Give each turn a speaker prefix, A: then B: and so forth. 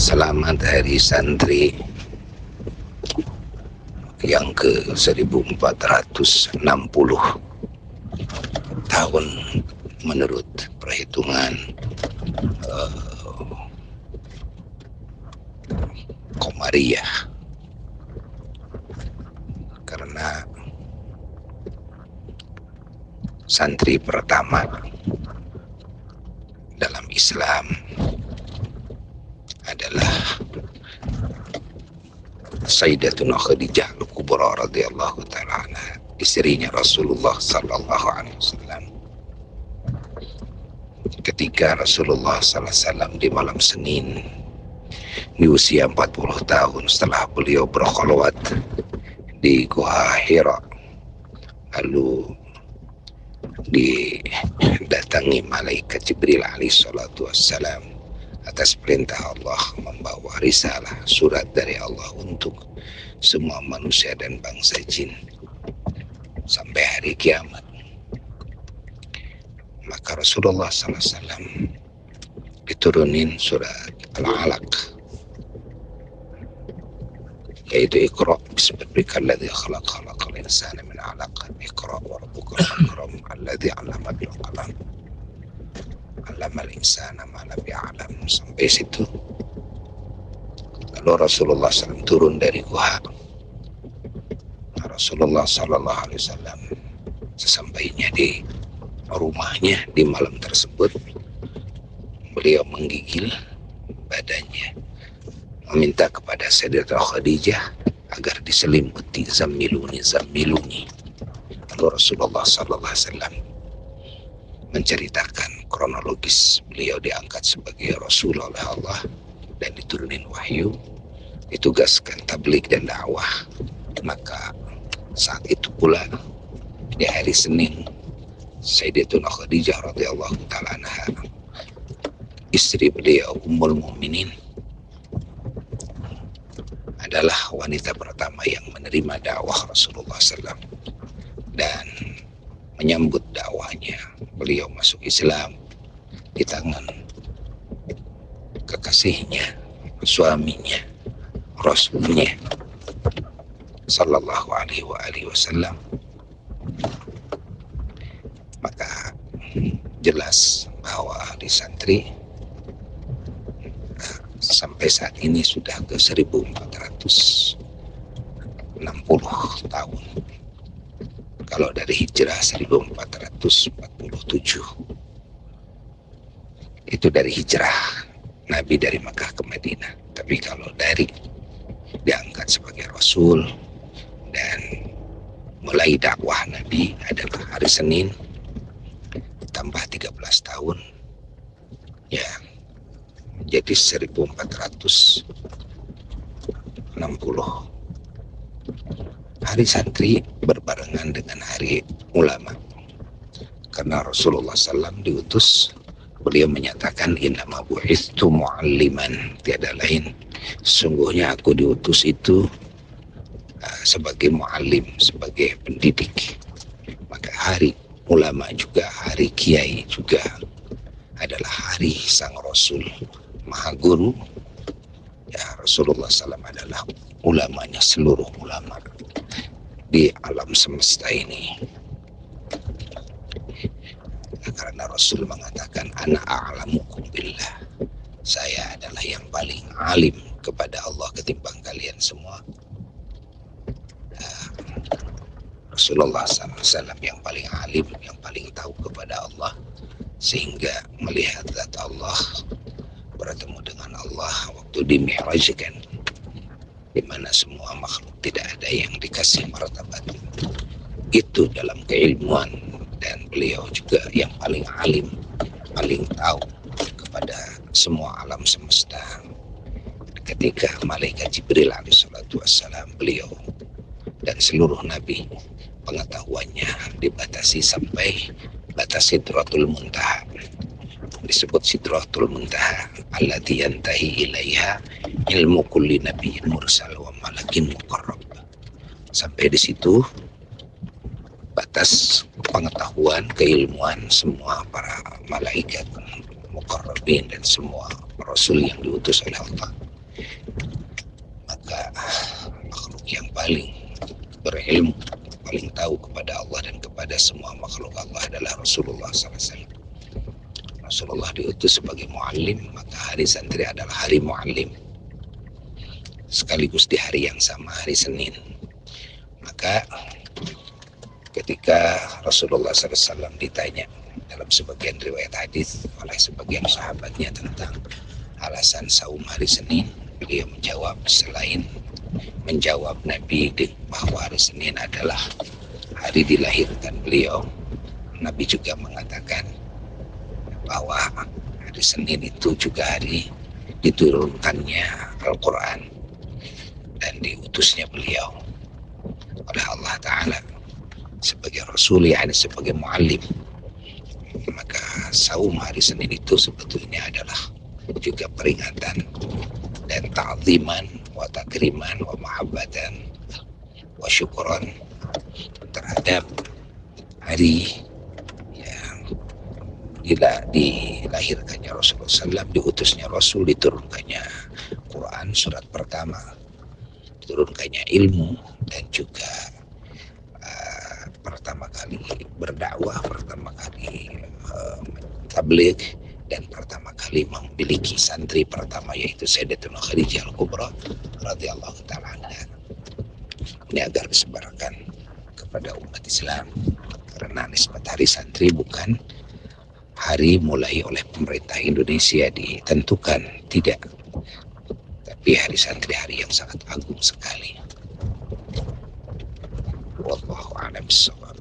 A: Selamat Hari Santri yang ke 1460 tahun menurut perhitungan Qamariyah, karena santri pertama dalam Islam adalah Sayyidatuna Khadijah Al-Kubra radhiyallahu ta'ala anha, istrinya Rasulullah sallallahu alaihi wasallam. Ketika Rasulullah sallallahu alaihi wasallam di malam Senin di usia 40 tahun setelah beliau berkholwat di Gua Hira, lalu didatangi malaikat Jibril alaihi salatu wassalam atas perintah Allah membawa risalah, surat dari Allah untuk semua manusia dan bangsa jin sampai hari kiamat. Maka Rasulullah SAW diturunin surat Al-Alaq, yaitu Iqra bismillahirrahmanirrahim khalaqal insana min 'alaq Iqra wa rabbukal akram alladzi 'allama bil qalam 'allamal insana ma lam ya'lam, sampai situ. Lalu Rasulullah SAW turun dari gua. Rasulullah SAW sesampainya di rumahnya di malam tersebut, beliau menggigil badannya, meminta kepada Sayyidatuna Khadijah agar diselimuti, zammiluni zammiluni. Lalu Rasulullah SAW menceritakan kronologis beliau diangkat sebagai Rasul oleh Allah dan diturunin wahyu, ditugaskan tabligh dan dakwah. Maka saat itu pula di hari Senin, Sayyidatuna Khadijah radhiyallahu ta'ala anha, istri beliau Ummul Mukminin, adalah wanita pertama yang menerima dakwah Rasulullah SAW dan menyambut dakwahnya. Beliau masuk Islam di tangan kekasihnya, suaminya, Rasulnya sallallahu alaihi wasallam. Maka jelas bahwa di santri sampai saat ini sudah ke 1460 tahun. Kalau dari hijrah 1447, itu dari hijrah Nabi dari Makkah ke Madinah. Tapi kalau dari diangkat sebagai Rasul dan mulai dakwah Nabi adalah hari Senin, tambah 13 tahun, ya jadi 1460. Hari santri berbarengan dengan hari ulama, karena Rasulullah SAW diutus, beliau menyatakan innama bu'itsu mu'alliman, tiada lain sesungguhnya aku diutus itu sebagai mu'allim, sebagai pendidik. Maka hari ulama juga, hari kiai juga adalah hari sang Rasul Maha Guru. Ya, Rasulullah SAW adalah ulamanya seluruh ulama di alam semesta ini. Karena Rasul mengatakan ana a'lamukum billah, saya adalah yang paling alim kepada Allah ketimbang kalian semua. Rasulullah SAW yang paling alim, yang paling tahu kepada Allah, sehingga melihat zat Allah, bertemu dengan Allah waktu di Mi'rajkan, di mana semua makhluk tidak ada yang dikasih martabat itu dalam keilmuan, dan beliau juga yang paling alim, paling tahu kepada semua alam semesta. Ketika malaikat Jibril alaihissalatu wassalam, beliau dan seluruh nabi pengetahuannya dibatasi sampai batas Sidratul Muntaha. Disebut Sidratul Muntaha allati yantahi ilaiha ilmu kulli nabiyyin mursal wa malakin muqarrab. Sampai di situ batas pengetahuan, keilmuan semua para malaikat muqarrabin dan semua rasul yang diutus oleh Allah. Maka makhluk yang paling berilmu, paling tahu kepada Allah dan kepada semua makhluk Allah adalah Rasulullah SAW. Rasulullah diutus sebagai muallim, maka hari santri adalah hari muallim, sekaligus di hari yang sama, hari Senin. Maka ketika Rasulullah SAW ditanya dalam sebagian riwayat hadis oleh sebagian sahabatnya tentang alasan saum hari Senin, beliau menjawab, selain menjawab Nabi bahwa hari Senin adalah hari dilahirkan beliau, Nabi juga mengatakan bahwa hari Senin itu juga hari diturunkannya Al-Quran dan diutusnya beliau oleh Allah Ta'ala sebagai Rasul, yakni sebagai muallim. Maka saum hari Senin itu sebetulnya adalah juga peringatan dan ta'ziman wa takriman wa mahabbatan wa syukran terhadap hari yang dilahirkannya Rasulullah SAW, diutusnya Rasul, diturunkannya Quran surat pertama, diturunkannya ilmu, dan juga pertama kali berdakwah, pertama kali tabligh, dan pertama kali memiliki santri pertama yaitu Sayyidatuna Khadijah Al-Kubra radhiyallahu ta'ala anha. Ini agar disebarkan kepada umat Islam, karena nisbat hari santri bukan hari mulai oleh pemerintah Indonesia ditentukan, tidak, tapi hari santri hari yang sangat agung sekali. Wallahu a'lam bishawab.